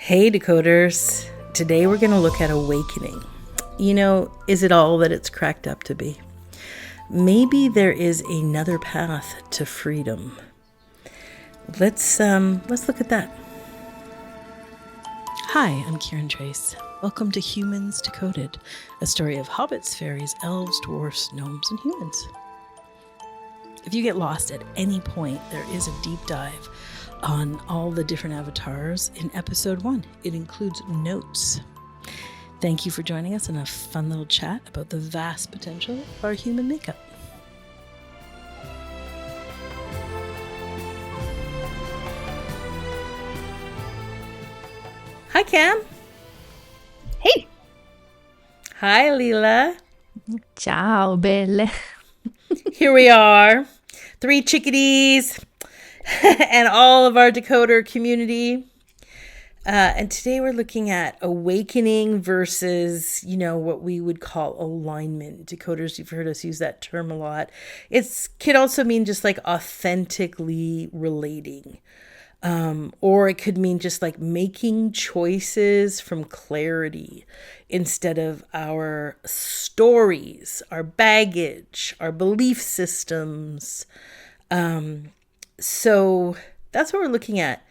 Hey decoders, today we're going to look at awakening. Is it all that it's cracked up to be? Maybe there is another path to freedom. Let's look at that. Hi, I'm Kiran Trace. Welcome to Humans Decoded, a story of hobbits, fairies, elves, dwarfs, gnomes, and humans. If you get lost at any point, there is a deep dive on all the different avatars in episode 1. It includes notes. Thank you for joining us in a fun little chat about the vast potential of our human makeup. Hi, Cam. Hey. Hi, Leela. Ciao, belle. Here we are, 3 chickadees and all of our decoder community. And today we're looking at awakening versus, what we would call alignment. Decoders, you've heard us use that term a lot. It could also mean just like authentically relating. Or it could mean just like making choices from clarity instead of our stories, our baggage, our belief systems. So that's what we're looking at.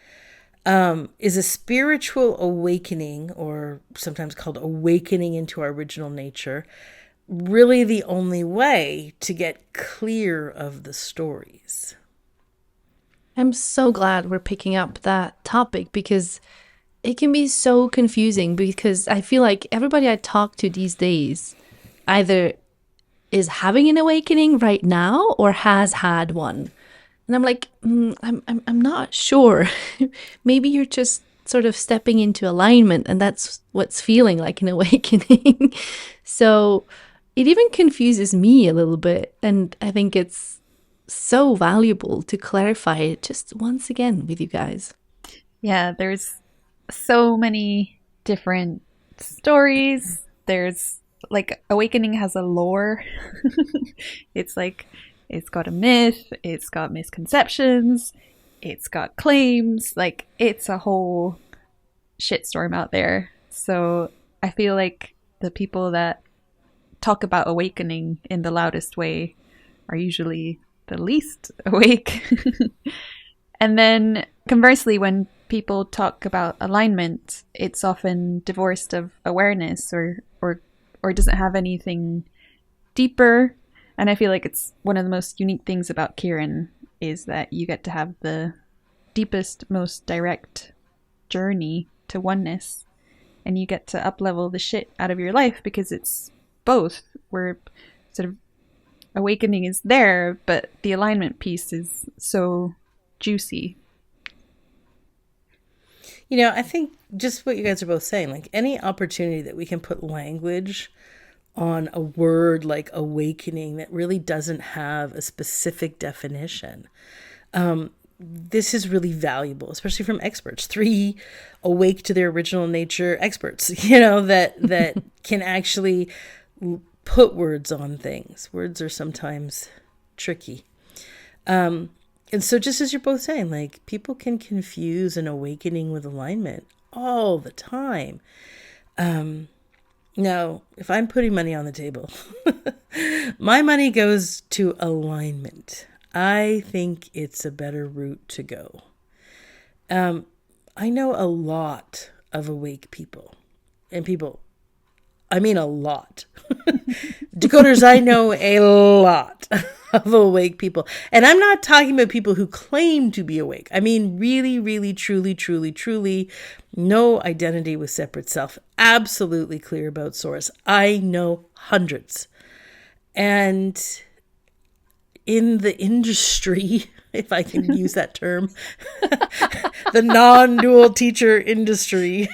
Is a spiritual awakening, or sometimes called awakening into our original nature, really the only way to get clear of the stories? I'm so glad we're picking up that topic because it can be so confusing, because I feel like everybody I talk to these days either is having an awakening right now or has had one. And I'm like, I'm not sure. Maybe you're just sort of stepping into alignment, and that's what's feeling like an awakening. So it even confuses me a little bit. And I think it's so valuable to clarify it just once again with you guys. Yeah, there's so many different stories. There's like awakening has a lore. It's like it's got a myth, it's got misconceptions, it's got claims, like it's a whole shitstorm out there. So I feel like the people that talk about awakening in the loudest way are usually the least awake. And then conversely, when people talk about alignment, it's often divorced of awareness or doesn't have anything deeper. And I feel like it's one of the most unique things about Kiran is that you get to have the deepest, most direct journey to oneness. And you get to up-level the shit out of your life because it's both. Where sort of awakening is there, but the alignment piece is so juicy. I think just what you guys are both saying, like any opportunity that we can put language on a word like awakening that really doesn't have a specific definition. This is really valuable, especially from experts. 3 awake to their original nature experts, that can actually put words on things. Words are sometimes tricky. And so just as you're both saying, like people can confuse an awakening with alignment all the time. Now, if I'm putting money on the table, my money goes to alignment. I think it's a better route to go. I know a lot of awake people. And people, I mean a lot. Decoders, I know a lot of awake people. And I'm not talking about people who claim to be awake. I mean really, really, truly, truly, truly no identity with separate self. Absolutely clear about source. I know hundreds. And in the industry, if I can use that term, the non-dual teacher industry,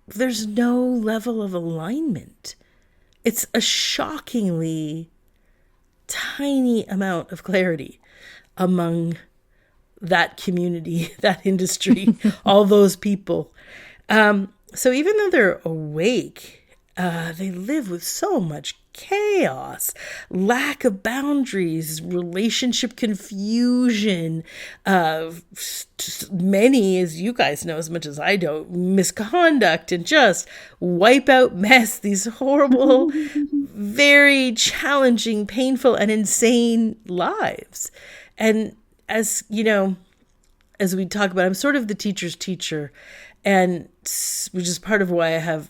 there's no level of alignment. It's a shockingly tiny amount of clarity among that community, that industry, all those people. So even though they're awake, They live with so much chaos, lack of boundaries, relationship confusion, many, as you guys know as much as I don't, misconduct, and just wipe out mess, these horrible, very challenging, painful, and insane lives. And as you know, as we talk about, I'm sort of the teacher's teacher, and which is part of why I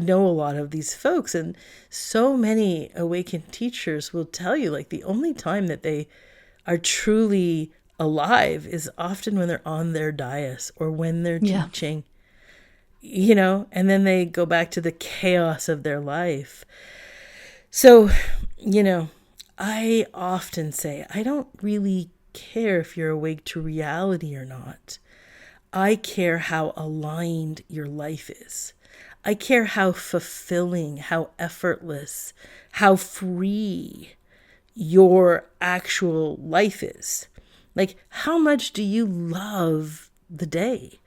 know a lot of these folks, and so many awakened teachers will tell you, like, the only time that they are truly alive is often when they're on their dais or when they're teaching, and then they go back to the chaos of their life. So, I often say, I don't really care if you're awake to reality or not. I care how aligned your life is. I care how fulfilling, how effortless, how free your actual life is. Like, how much do you love the day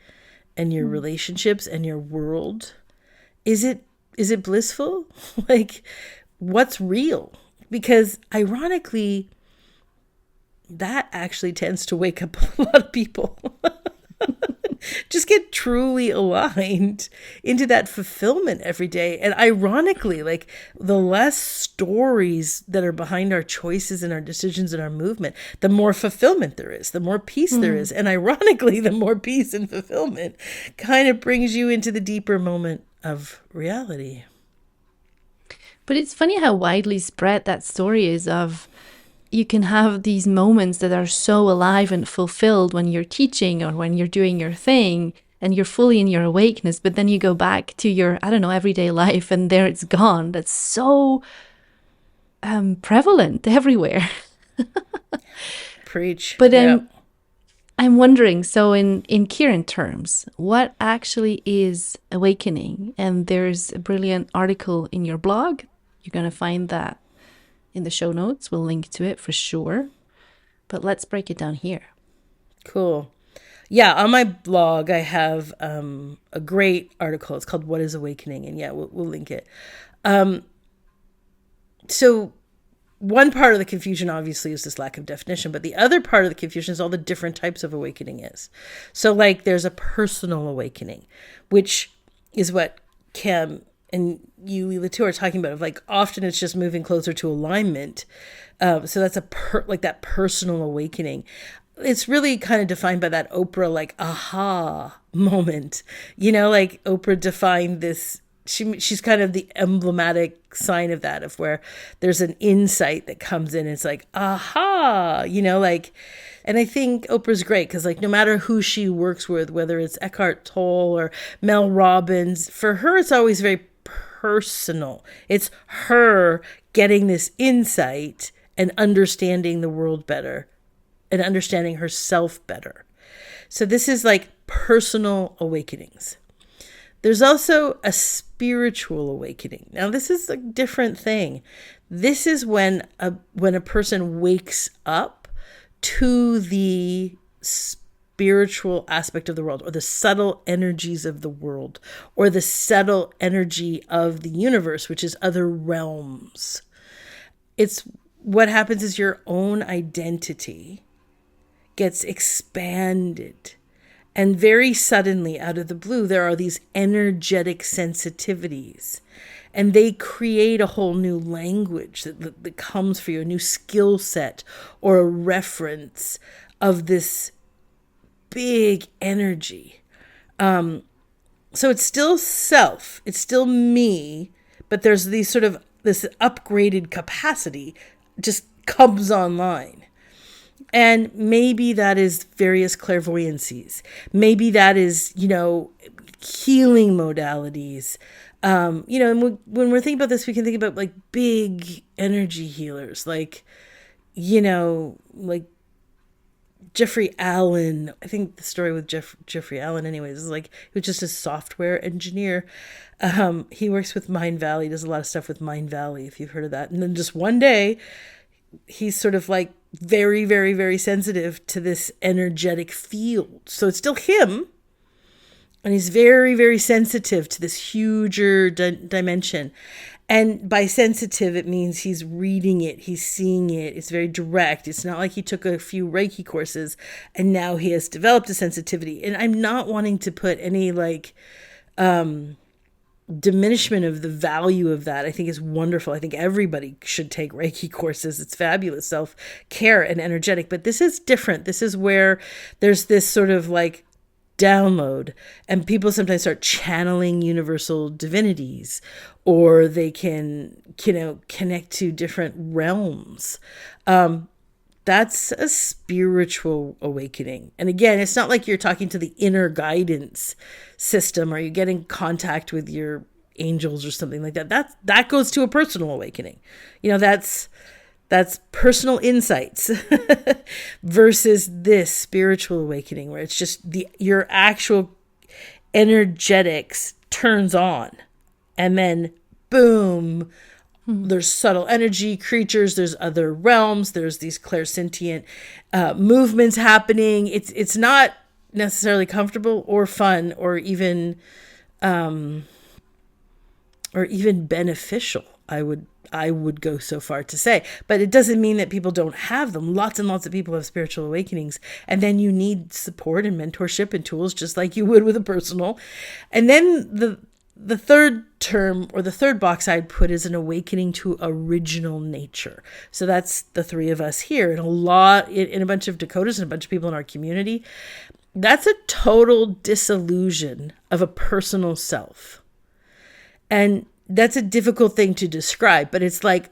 and your relationships and your world? Is it blissful? Like, what's real? Because ironically, that actually tends to wake up a lot of people. Just get truly aligned into that fulfillment every day. And ironically, like, the less stories that are behind our choices and our decisions and our movement, the more fulfillment there is, the more peace there is. And ironically, the more peace and fulfillment kind of brings you into the deeper moment of reality. But it's funny how widely spread that story is of, you can have these moments that are so alive and fulfilled when you're teaching or when you're doing your thing and you're fully in your awakeness, but then you go back to your, everyday life and there it's gone. That's so prevalent everywhere. Preach. But I'm wondering, so in Kiran terms, what actually is awakening? And there's a brilliant article in your blog. You're going to find that in the show notes. We'll link to it for sure. But let's break it down here. Cool. Yeah, on my blog, I have a great article. It's called What is Awakening? And yeah, we'll link it. So one part of the confusion, obviously, is this lack of definition. But the other part of the confusion is all the different types of awakening is. So, like, there's a personal awakening, which is what Cam and you, Leela, too, are talking about. Of, like, often it's just moving closer to alignment. So that's that personal awakening. It's really kind of defined by that Oprah, like, aha moment. Like, Oprah defined this. She's kind of the emblematic sign of that, of where there's an insight that comes in. It's like, aha, and I think Oprah's great because, like, no matter who she works with, whether it's Eckhart Tolle or Mel Robbins, for her, it's always very personal. It's her getting this insight and understanding the world better and understanding herself better. So this is like personal awakenings. There's also a spiritual awakening. Now, this is a different thing. This is when a person wakes up to the spiritual aspect of the world, or the subtle energies of the world, or the subtle energy of the universe, which is other realms. It's what happens is your own identity gets expanded. And very suddenly, out of the blue, there are these energetic sensitivities. And they create a whole new language that comes for you, a new skill set or a reference of this big energy. So it's still self, it's still me, but there's this upgraded capacity just comes online. And maybe that is various clairvoyancies. Maybe that is, healing modalities. And when we're thinking about this, we can think about like big energy healers, like Jeffrey Allen. I think the story with Jeffrey Allen, anyways, is like, he was just a software engineer. He works with Mind Valley, does a lot of stuff with Mind Valley, if you've heard of that. And then just one day, he's sort of like very, very, very sensitive to this energetic field. So it's still him. And he's very, very sensitive to this huger dimension. And by sensitive, it means he's reading it, he's seeing it, it's very direct. It's not like he took a few Reiki courses and now he has developed a sensitivity. And I'm not wanting to put any like diminishment of the value of that. I think is wonderful. I think everybody should take Reiki courses. It's fabulous, self-care and energetic. But this is different. This is where there's this sort of like download, and people sometimes start channeling universal divinities, or they can, connect to different realms. That's a spiritual awakening. And again, it's not like you're talking to the inner guidance system, or you get in contact with your angels or something like that. That goes to a personal awakening. That's personal insights versus this spiritual awakening, where it's just your actual energetics turns on, and then boom, there's subtle energy creatures, there's other realms, there's these clairsentient movements happening. It's not necessarily comfortable or fun or even beneficial. I would go so far to say, but it doesn't mean that people don't have them. Lots and lots of people have spiritual awakenings, and then you need support and mentorship and tools, just like you would with a personal. And then the third term, or the third box I'd put, is an awakening to original nature. So that's the three of us here, and in a bunch of Dakotas and a bunch of people in our community. That's a total dissolution of a personal self. And that's a difficult thing to describe, but it's like,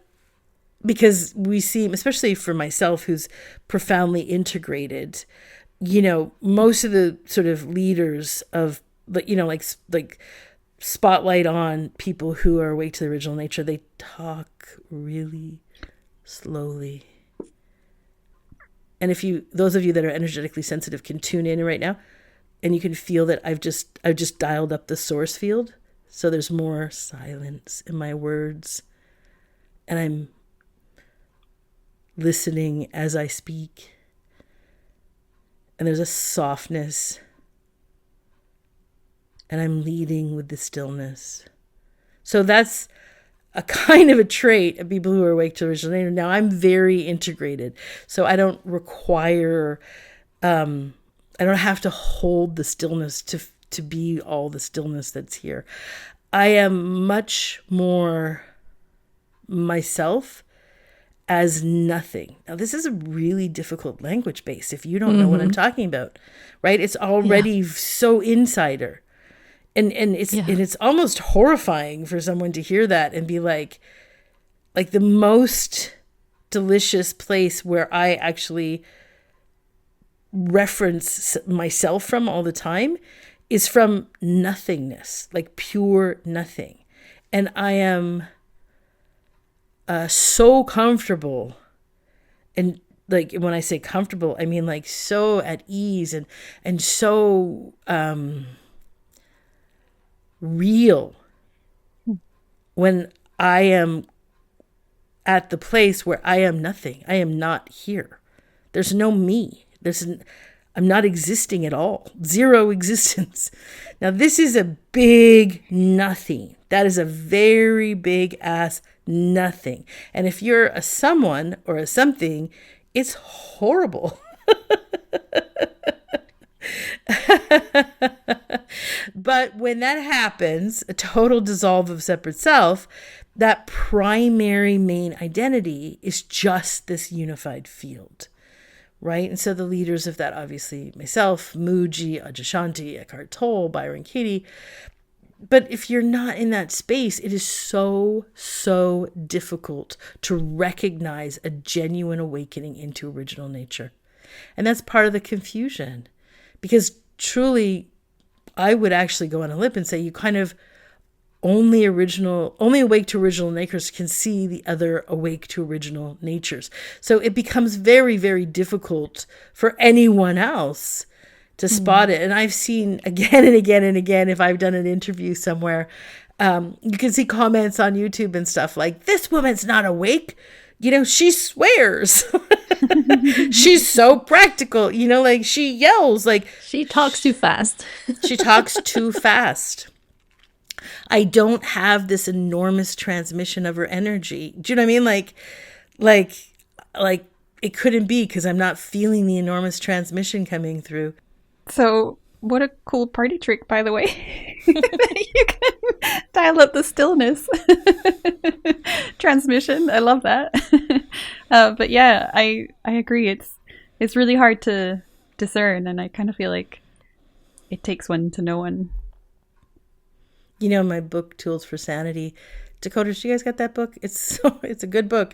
because we see, especially for myself, who's profoundly integrated, most of the sort of leaders of, like spotlight on people who are awake to the original nature, they talk really slowly. And those of you that are energetically sensitive can tune in right now, and you can feel that I've just dialed up the source field. So there's more silence in my words, and I'm listening as I speak. And there's a softness, and I'm leading with the stillness. So that's a kind of a trait of people who are awake to original nature. Now, I'm very integrated, so I don't require, I don't have to hold the stillness to be all the stillness that's here. I am much more myself as nothing. Now, this is a really difficult language base if you don't know what I'm talking about, right? It's already so insider. And it's almost horrifying for someone to hear that and be like the most delicious place where I actually reference myself from all the time is from nothingness, like pure nothing. And I am so comfortable. And like, when I say comfortable, I mean like so at ease and so real when I am at the place where I am nothing. I am not here. There's no me. I'm not existing at all. Zero existence. Now, this is a big nothing. That is a very big ass nothing. And if you're a someone or a something, it's horrible. But when that happens, a total dissolve of separate self, that primary main identity is just this unified field. Right? And so the leaders of that, obviously myself, Muji, Adyashanti, Eckhart Tolle, Byron Katie. But if you're not in that space, it is so, so difficult to recognize a genuine awakening into original nature. And that's part of the confusion. Because truly, I would actually go on a limb and say you kind of only awake to original natures can see the other awake to original natures. So it becomes very, very difficult for anyone else to spot it. And I've seen again and again and again, if I've done an interview somewhere, you can see comments on YouTube and stuff like, this woman's not awake. she swears. She's so practical, like she yells, like She talks too fast. she talks too fast. I don't have this enormous transmission of her energy. Do you know what I mean? Like it couldn't be, because I'm not feeling the enormous transmission coming through. So, what a cool party trick, by the way. You can dial up the stillness transmission. I love that. But yeah, I agree. It's really hard to discern, and I kind of feel like it takes one to know one. My book, Tools for Sanity. Dakota, you guys got that book? It's a good book.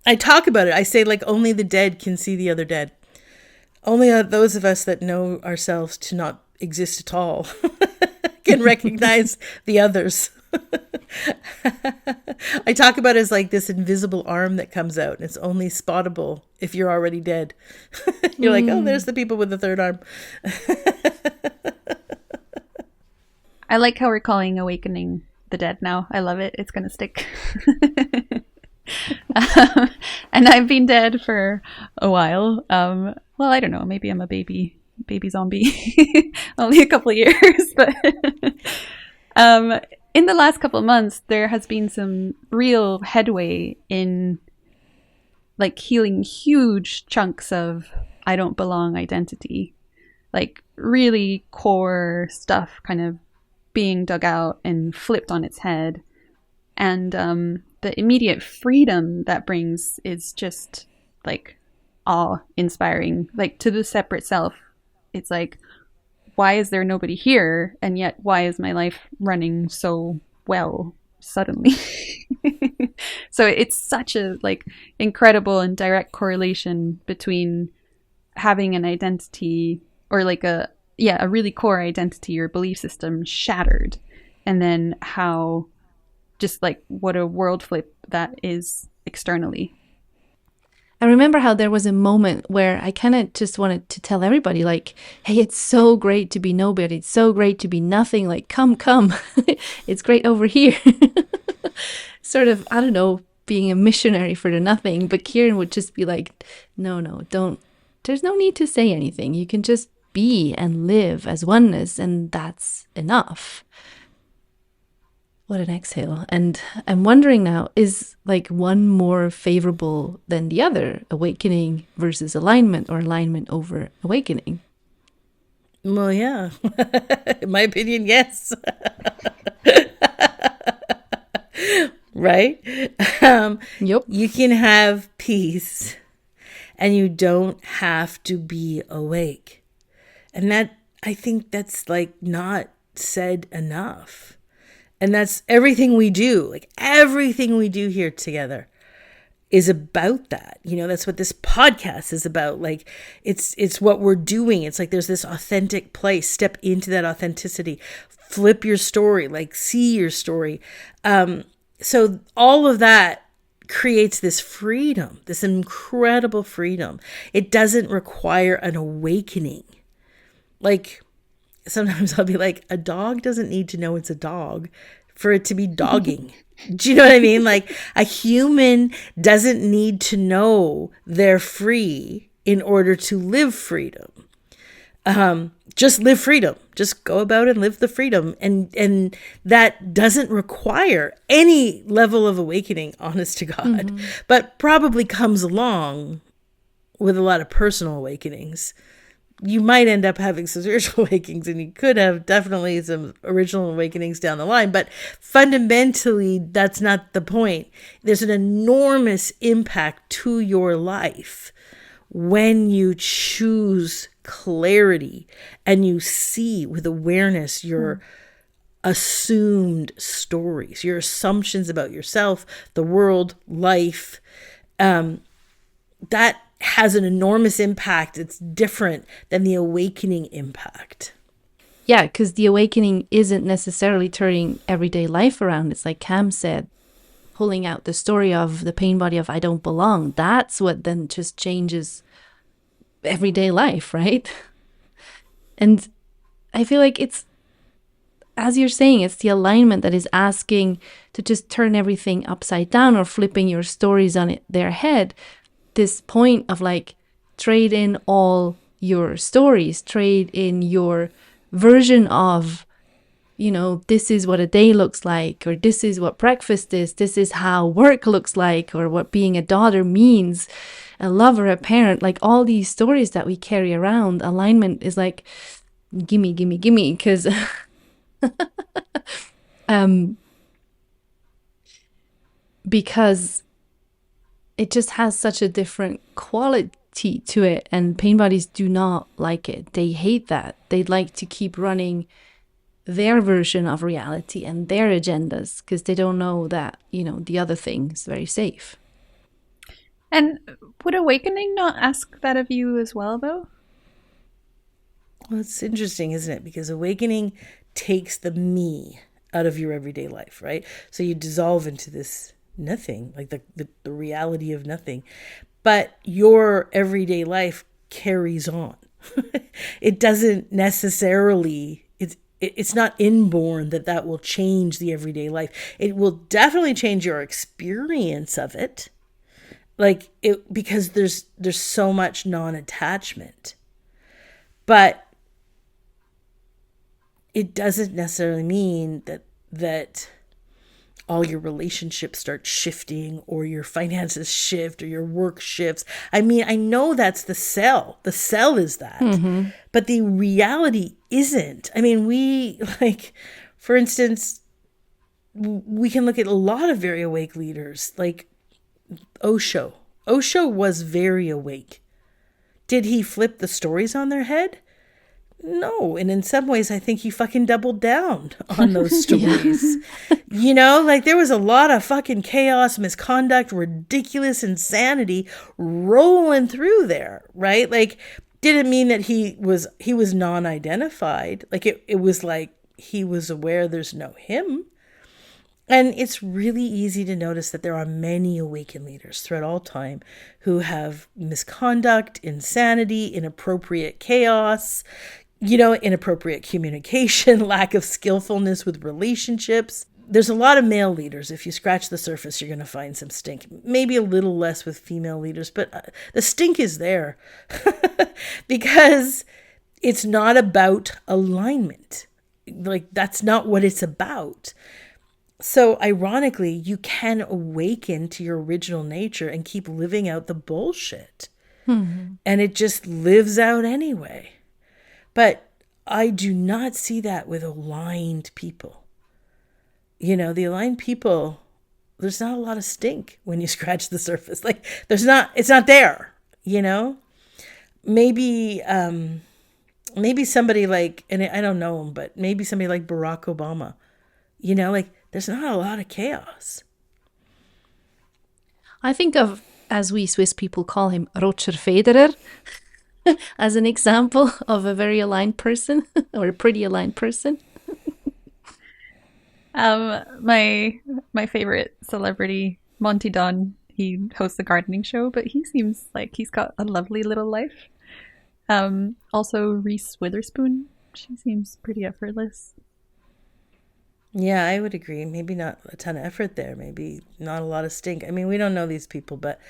I talk about it. I say, like, only the dead can see the other dead. Only those of us that know ourselves to not exist at all can recognize the others. I talk about it as like this invisible arm that comes out, and it's only spottable if you're already dead. You're like, oh, there's the people with the third arm. I like how we're calling Awakening the Dead now. I love it. It's going to stick. And I've been dead for a while. Well, I don't know. Maybe I'm a baby zombie. Only a couple of years. But in the last couple of months, there has been some real headway in like healing huge chunks of I don't belong identity. Like really core stuff kind of being dug out and flipped on its head. And the immediate freedom that brings is just like awe-inspiring. Like to the separate self, it's like, why is there nobody here? And yet why is my life running so well suddenly? So it's such a like incredible and direct correlation between having an identity or like a really core identity or belief system shattered, and then how just like what a world flip that is externally. I remember how there was a moment where I kind of just wanted to tell everybody, like, hey, it's so great to be nobody. It's so great to be nothing. Like, come. It's great over here. Sort of, I don't know, being a missionary for the nothing. But Kiran would just be like, no, don't. There's no need to say anything. You can just be and live as oneness, and that's enough. What an exhale. And I'm wondering now, is like one more favorable than the other? Awakening versus alignment, or alignment over awakening? Well, yeah. In my opinion, yes. Right? Yep. You can have peace and you don't have to be awake. And that, I think that's like not said enough. And that's everything we do. Like everything we do here together is about that. That's what this podcast is about. Like it's what we're doing. It's like there's this authentic place. Step into that authenticity. Flip your story. Like see your story. So all of that creates this freedom, this incredible freedom. It doesn't require an awakening. Like sometimes I'll be like, a dog doesn't need to know it's a dog for it to be dogging. Do you know what I mean? Like a human doesn't need to know they're free in order to live freedom. Just live freedom. Just go about and live the freedom. And that doesn't require any level of awakening, honest to God, but probably comes along with a lot of personal awakenings. You might end up having some spiritual awakenings, and you could have definitely some original awakenings down the line. But fundamentally, that's not the point. There's an enormous impact to your life when you choose clarity and you see with awareness your assumed stories, your assumptions about yourself, the world, life. That has an enormous impact. It's different than the awakening impact. Yeah, because the awakening isn't necessarily turning everyday life around. It's like Cam said, pulling out the story of the pain body of I don't belong. That's what then just changes everyday life, right? And I feel like as you're saying, it's the alignment that is asking to just turn everything upside down or flipping your stories on their head. This point of like, trade in all your stories, trade in your version of, you know, this is what a day looks like, or this is what breakfast is, this is how work looks like, or what being a daughter means, a lover, a parent, like all these stories that we carry around. Alignment is like, gimme, gimme, gimme, because because it just has such a different quality to it, and pain bodies do not like it. They hate that. They'd like to keep running their version of reality and their agendas because they don't know that, you know, the other thing is very safe. And would awakening not ask that of you as well, though? Well, it's interesting, isn't it? Because awakening takes the me out of your everyday life, right? So you dissolve into this nothing, like the reality of nothing. But your everyday life carries on. It doesn't necessarily, it's not inborn that will change the everyday life. It will definitely change your experience of it. Like it, because there's so much non-attachment. But it doesn't necessarily mean that all your relationships start shifting, or your finances shift, or your work shifts. I mean, I know that's the cell. The cell is that. Mm-hmm. But the reality isn't. I mean, we, like, for instance, we can look at a lot of very awake leaders, like Osho. Osho was very awake. Did he flip the stories on their head? No. And in some ways, I think he fucking doubled down on those stories. You know, like there was a lot of fucking chaos, misconduct, ridiculous insanity rolling through there, right? Like, didn't mean that he was non-identified. Like it was like he was aware there's no him. And it's really easy to notice that there are many awakened leaders throughout all time who have misconduct, insanity, inappropriate chaos, you know, inappropriate communication, lack of skillfulness with relationships. There's a lot of male leaders. If you scratch the surface, you're going to find some stink. Maybe a little less with female leaders, but the stink is there because it's not about alignment. Like, that's not what it's about. So ironically, you can awaken to your original nature and keep living out the bullshit. Mm-hmm. And it just lives out anyway. But I do not see that with aligned people. You know, the aligned people, there's not a lot of stink when you scratch the surface. Like, it's not there, you know? Maybe somebody like, and I don't know him, but maybe somebody like Barack Obama, you know, like, there's not a lot of chaos. I think of, as we Swiss people call him, Roger Federer, as an example of a very aligned person or a pretty aligned person. My favorite celebrity, Monty Don, he hosts a gardening show, but he seems like he's got a lovely little life. Also Reese Witherspoon, she seems pretty effortless. Yeah, I would agree. Maybe not a ton of effort there. Maybe not a lot of stink. I mean, we don't know these people, but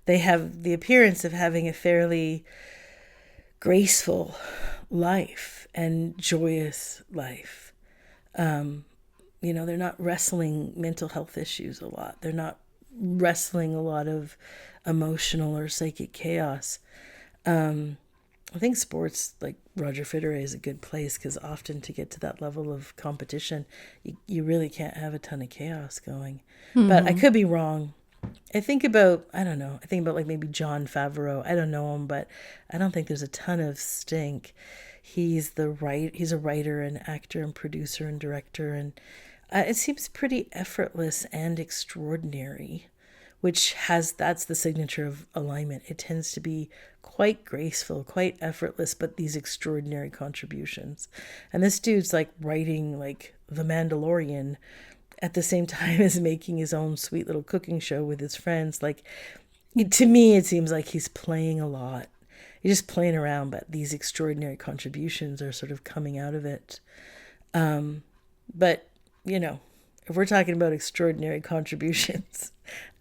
they have the appearance of having a fairly graceful life and joyous life. You know, they're not wrestling mental health issues a lot. They're not wrestling a lot of emotional or psychic chaos. I think sports like Roger Federer is a good place because often to get to that level of competition, you really can't have a ton of chaos going. Mm-hmm. But I could be wrong. I think about like maybe Jon Favreau. I don't know him, but I don't think there's a ton of stink. He's a writer and actor and producer and director, and it seems pretty effortless and extraordinary, that's the signature of alignment. It tends to be quite graceful, quite effortless, but these extraordinary contributions. And this dude's like writing like The Mandalorian at the same time as making his own sweet little cooking show with his friends. Like, to me, it seems like he's playing a lot. He's just playing around, but these extraordinary contributions are sort of coming out of it. But, you know, if we're talking about extraordinary contributions,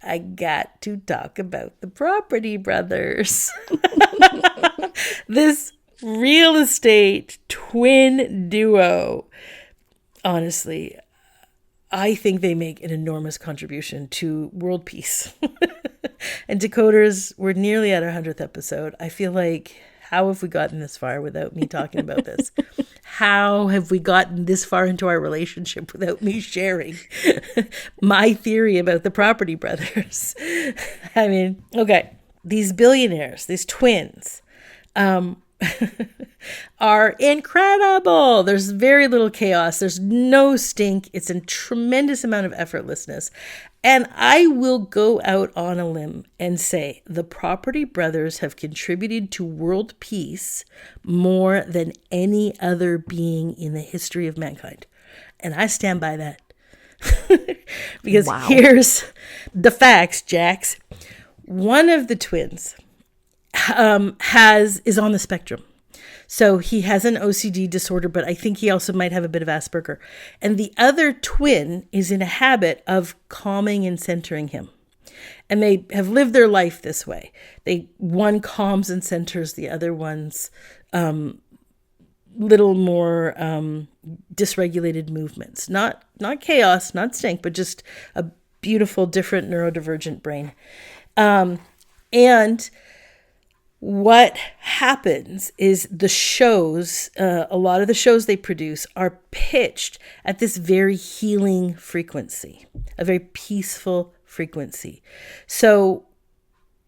I got to talk about the Property Brothers. This real estate twin duo. Honestly, I think they make an enormous contribution to world peace. And Decoders, we're nearly at our 100th episode. I feel like, how have we gotten this far without me talking about this? How have we gotten this far into our relationship without me sharing my theory about the Property Brothers? I mean, okay, these billionaires, these twins, are incredible. There's very little chaos. There's no stink. It's a tremendous amount of effortlessness. And I will go out on a limb and say the Property Brothers have contributed to world peace more than any other being in the history of mankind. And I stand by that. Because here's the facts, Jax. One of the twins is on the spectrum. So he has an OCD disorder, but I think he also might have a bit of Asperger. And the other twin is in a habit of calming and centering him. And they have lived their life this way. One calms and centers, the other one's little more dysregulated movements. Not chaos, not stink, but just a beautiful, different neurodivergent brain. And what happens is the shows, a lot of the shows they produce are pitched at this very healing frequency, a very peaceful frequency. So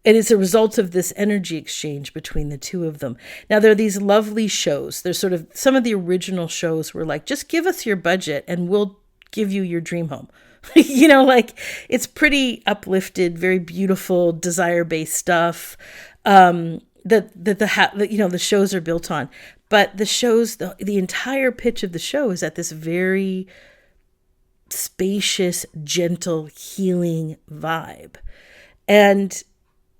it is a result of this energy exchange between the two of them. Now, there are these lovely shows. There's sort of some of the original shows were like, just give us your budget and we'll give you your dream home. You know, like it's pretty uplifted, very beautiful, desire-based stuff. The shows are built on, but the shows, the entire pitch of the show is at this very spacious, gentle, healing vibe. And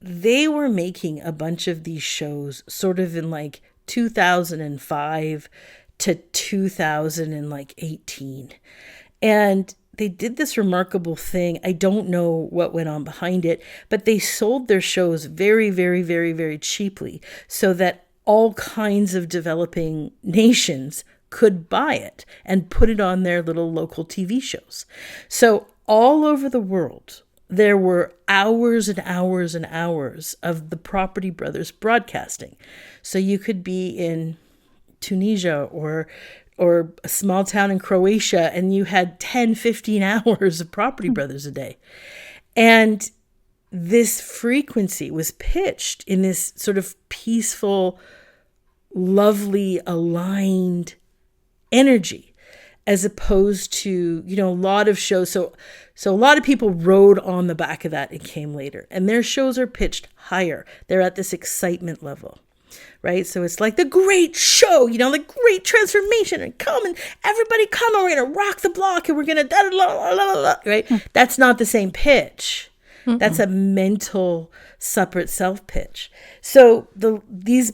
they were making a bunch of these shows sort of in like 2005 to 2018. And they did this remarkable thing. I don't know what went on behind it, but they sold their shows very, very, very, very cheaply so that all kinds of developing nations could buy it and put it on their little local TV shows. So all over the world, there were hours and hours and hours of the Property Brothers broadcasting. So you could be in Tunisia or a small town in Croatia, and you had 10, 15 hours of Property Brothers a day. And this frequency was pitched in this sort of peaceful, lovely, aligned energy, as opposed to, a lot of shows. So a lot of people rode on the back of that and came later. And their shows are pitched higher. They're at this excitement level. Right? So it's like the great show, the great transformation, and everybody come, and we're going to rock the block, and we're going to right? That's not the same pitch. Mm-mm. That's a mental separate self pitch. So these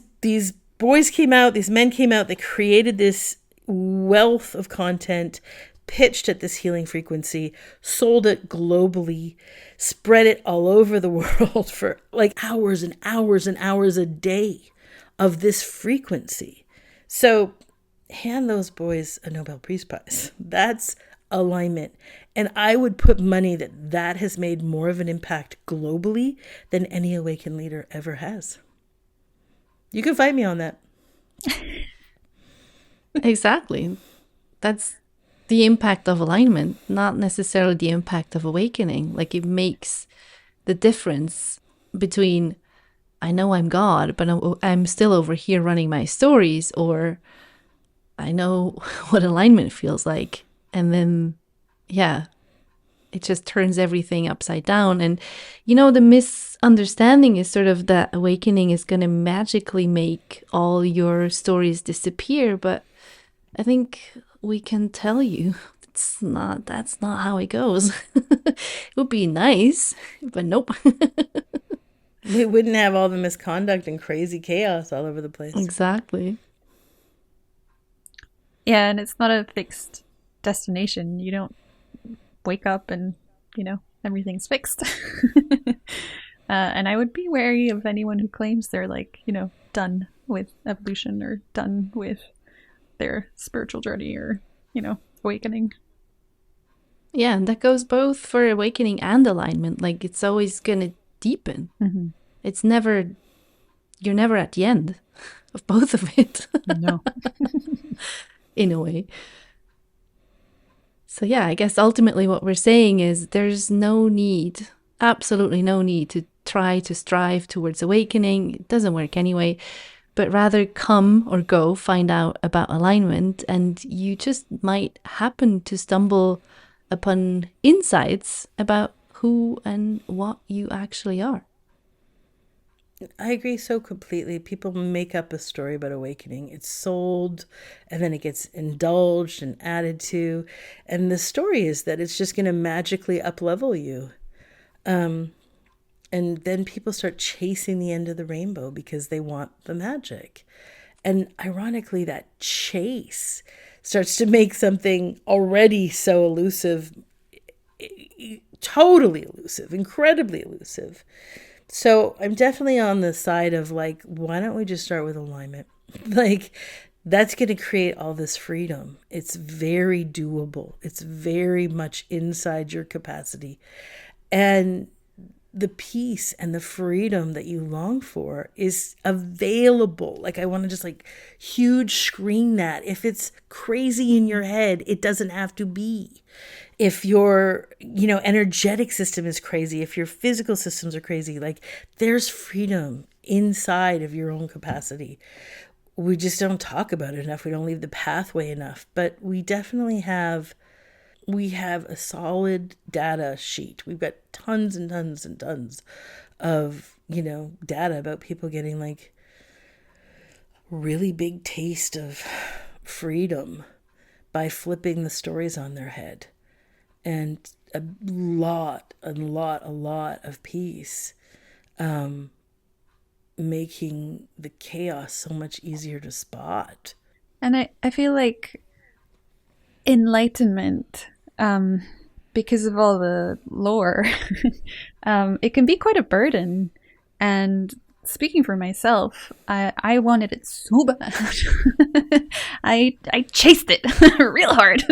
boys came out, these men came out, they created this wealth of content, pitched at this healing frequency, sold it globally, spread it all over the world for like hours and hours and hours a day of this frequency. So hand those boys a Nobel Peace Prize. That's alignment. And I would put money that has made more of an impact globally than any awakened leader ever has. You can fight me on that. Exactly. That's the impact of alignment, not necessarily the impact of awakening. Like, it makes the difference between, I know I'm God, but I'm still over here running my stories, or I know what alignment feels like. And then, it just turns everything upside down. And, the misunderstanding is sort of that awakening is going to magically make all your stories disappear. But I think we can tell you that's not how it goes. It would be nice, but nope. We wouldn't have all the misconduct and crazy chaos all over the place. Exactly. Yeah, and it's not a fixed destination. You don't wake up and, everything's fixed. And I would be wary of anyone who claims they're like, done with evolution or done with their spiritual journey or, awakening. Yeah, and that goes both for awakening and alignment. Like, it's always going to deepen. Mm-hmm. It's never, you're never at the end of both of it. No. In a way. So yeah, I guess ultimately what we're saying is there's no need, absolutely no need to try to strive towards awakening. It doesn't work anyway. But rather come or go, find out about alignment, and you just might happen to stumble upon insights about who and what you actually are. I agree so completely. People make up a story about awakening. It's sold and then it gets indulged and added to. And the story is that it's just going to magically up-level you. And then people start chasing the end of the rainbow because they want the magic. And ironically, that chase starts to make something already so elusive, totally elusive, incredibly elusive. So I'm definitely on the side of like, why don't we just start with alignment? Like, that's going to create all this freedom. It's very doable. It's very much inside your capacity. And the peace and the freedom that you long for is available. Like, I want to just like huge screen that. If it's crazy in your head, it doesn't have to be. If your, energetic system is crazy, if your physical systems are crazy, like, there's freedom inside of your own capacity. We just don't talk about it enough. We don't leave the pathway enough, but we definitely have a solid data sheet. We've got tons and tons and tons of, data about people getting like really big taste of freedom by flipping the stories on their head. And a lot of peace, making the chaos so much easier to spot. And I feel like enlightenment, because of all the lore, it can be quite a burden. And speaking for myself, I wanted it so bad. I chased it real hard.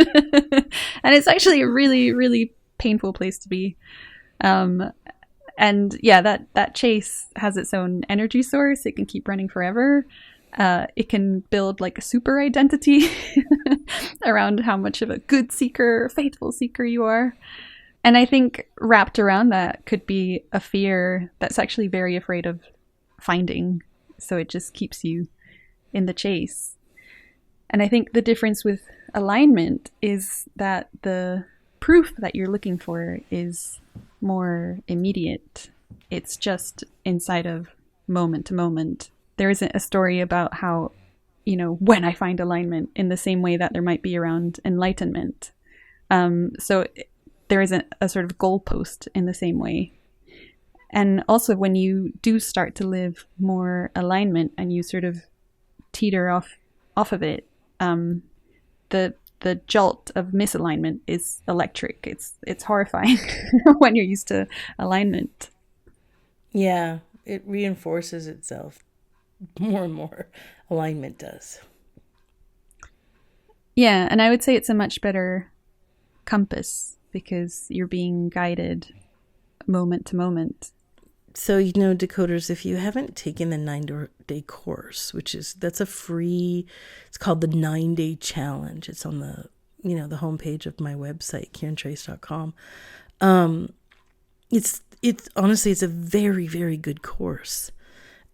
And it's actually a really, really painful place to be. And yeah, that chase has its own energy source. It can keep running forever. It can build like a super identity around how much of a good seeker, faithful seeker you are. And I think wrapped around that could be a fear that's actually very afraid of finding. So it just keeps you in the chase. And I think the difference with alignment is that the proof that you're looking for is more immediate. It's just inside of moment to moment. There isn't a story about how, when I find alignment, in the same way that there might be around enlightenment. So there isn't a sort of goalpost in the same way. And also when you do start to live more alignment and you sort of teeter off of it, the jolt of misalignment is electric. It's horrifying when you're used to alignment. Yeah, it reinforces itself more and more. Alignment does. Yeah, and I would say it's a much better compass because you're being guided moment to moment. So, decoders, if you haven't taken the 9-day course, that's a free, it's called the 9-day challenge. It's on the homepage of my website, kirantrace.com. It's honestly, it's a very, very good course.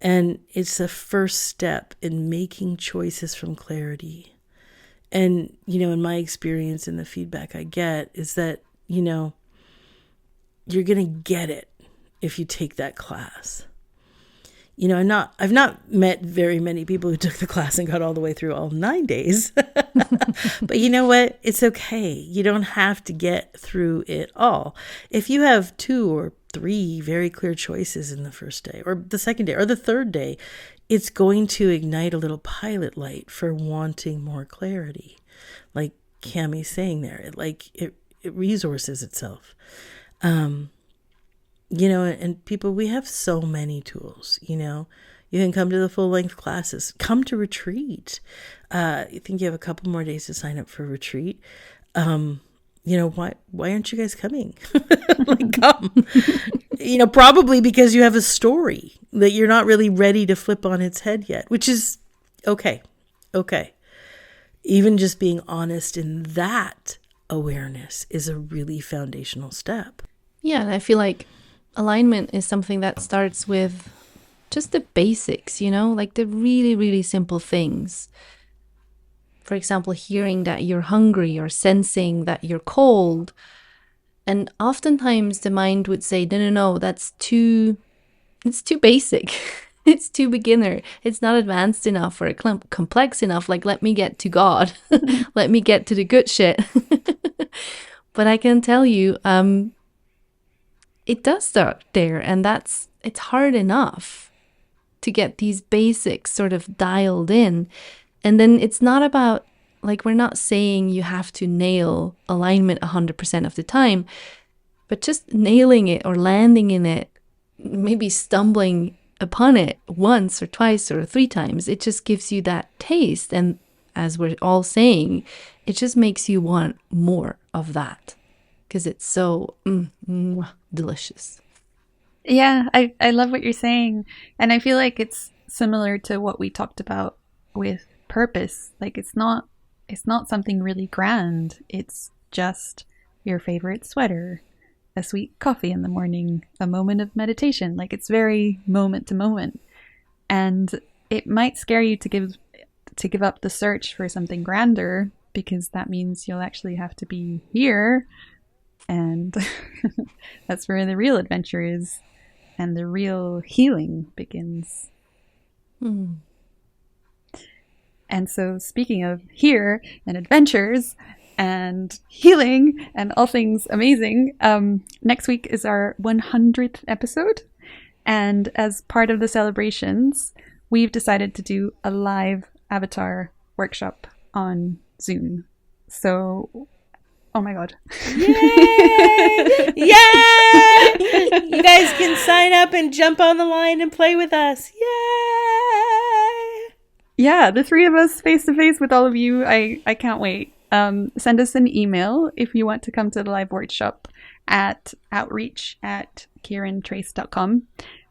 And it's the first step in making choices from clarity. And, in my experience and the feedback I get is that, you're going to get it if you take that class. I've not met very many people who took the class and got all the way through all 9 days. But you know what? It's okay. You don't have to get through it all. If you have 2 or 3 very clear choices in the first day or the second day or the third day, it's going to ignite a little pilot light for wanting more clarity. Like Cami's saying there. It resources itself. And people, we have so many tools, you can come to the full length classes, come to retreat. I think you have a couple more days to sign up for retreat. Why aren't you guys coming? Come, probably because you have a story that you're not really ready to flip on its head yet, which is okay. Even just being honest in that awareness is a really foundational step. Yeah, and I feel like alignment is something that starts with just the basics, like the really, really simple things. For example, hearing that you're hungry or sensing that you're cold. And oftentimes the mind would say, no, it's too basic. It's too beginner. It's not advanced enough or complex enough. let me get to God. Let me get to the good shit. But I can tell you, it does start there. And it's hard enough to get these basics sort of dialed in. And then it's not about, we're not saying you have to nail alignment 100% of the time, but just nailing it or landing in it, maybe stumbling upon it once or twice or 3 times. It just gives you that taste. And as we're all saying, it just makes you want more of that because it's so delicious. Yeah, I love what you're saying. And I feel like it's similar to what we talked about with purpose. It's not something really grand. It's just your favorite sweater, a sweet coffee in the morning, a moment of meditation. It's very moment to moment. And it might scare you to give up the search for something grander, because that means you'll actually have to be here. And that's where the real adventure is. And the real healing begins. And so, speaking of here and adventures and healing and all things amazing, next week is our 100th episode. And as part of the celebrations, we've decided to do a live avatar workshop on Zoom. So, oh my God. Yay! Yay! You guys can sign up and jump on the line and play with us. Yay! Yeah, the 3 of us face to face with all of you. I can't wait. Send us an email if you want to come to the live workshop at outreach@kirantrace.com,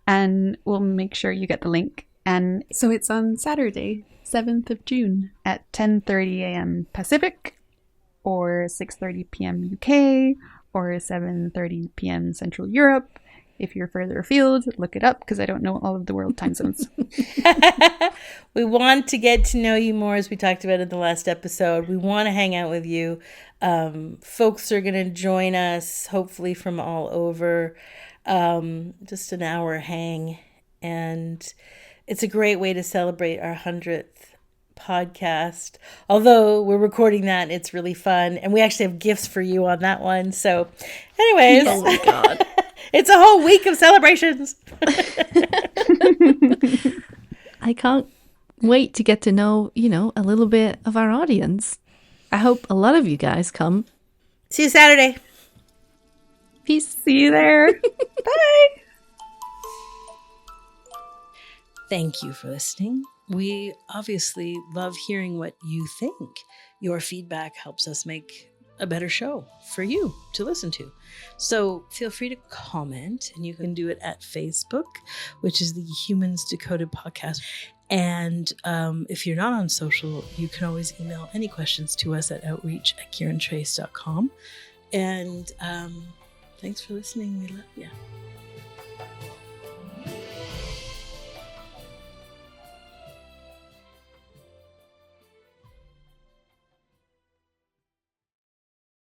and we'll make sure you get the link. And so it's on Saturday, 7th of June at 10:30 a.m. Pacific, or 6:30 p.m. UK, or 7:30 p.m. Central Europe. If you're further afield, look it up, because I don't know all of the world time zones. We want to get to know you more, as we talked about in the last episode. We want to hang out with you. Folks are going to join us, hopefully from all over. Just an hour hang. And it's a great way to celebrate our 100th podcast. Although we're recording that, it's really fun. And we actually have gifts for you on that one. So anyways. Oh my God. It's a whole week of celebrations. I can't wait to get to know, a little bit of our audience. I hope a lot of you guys come. See you Saturday. Peace. See you there. Bye. Thank you for listening. We obviously love hearing what you think. Your feedback helps us make a better show for you to listen to. So feel free to comment, and you can do it at Facebook, which is the Humans Decoded Podcast. And if you're not on social, you can always email any questions to us at outreach@kirantrace.com. And thanks for listening. We love you.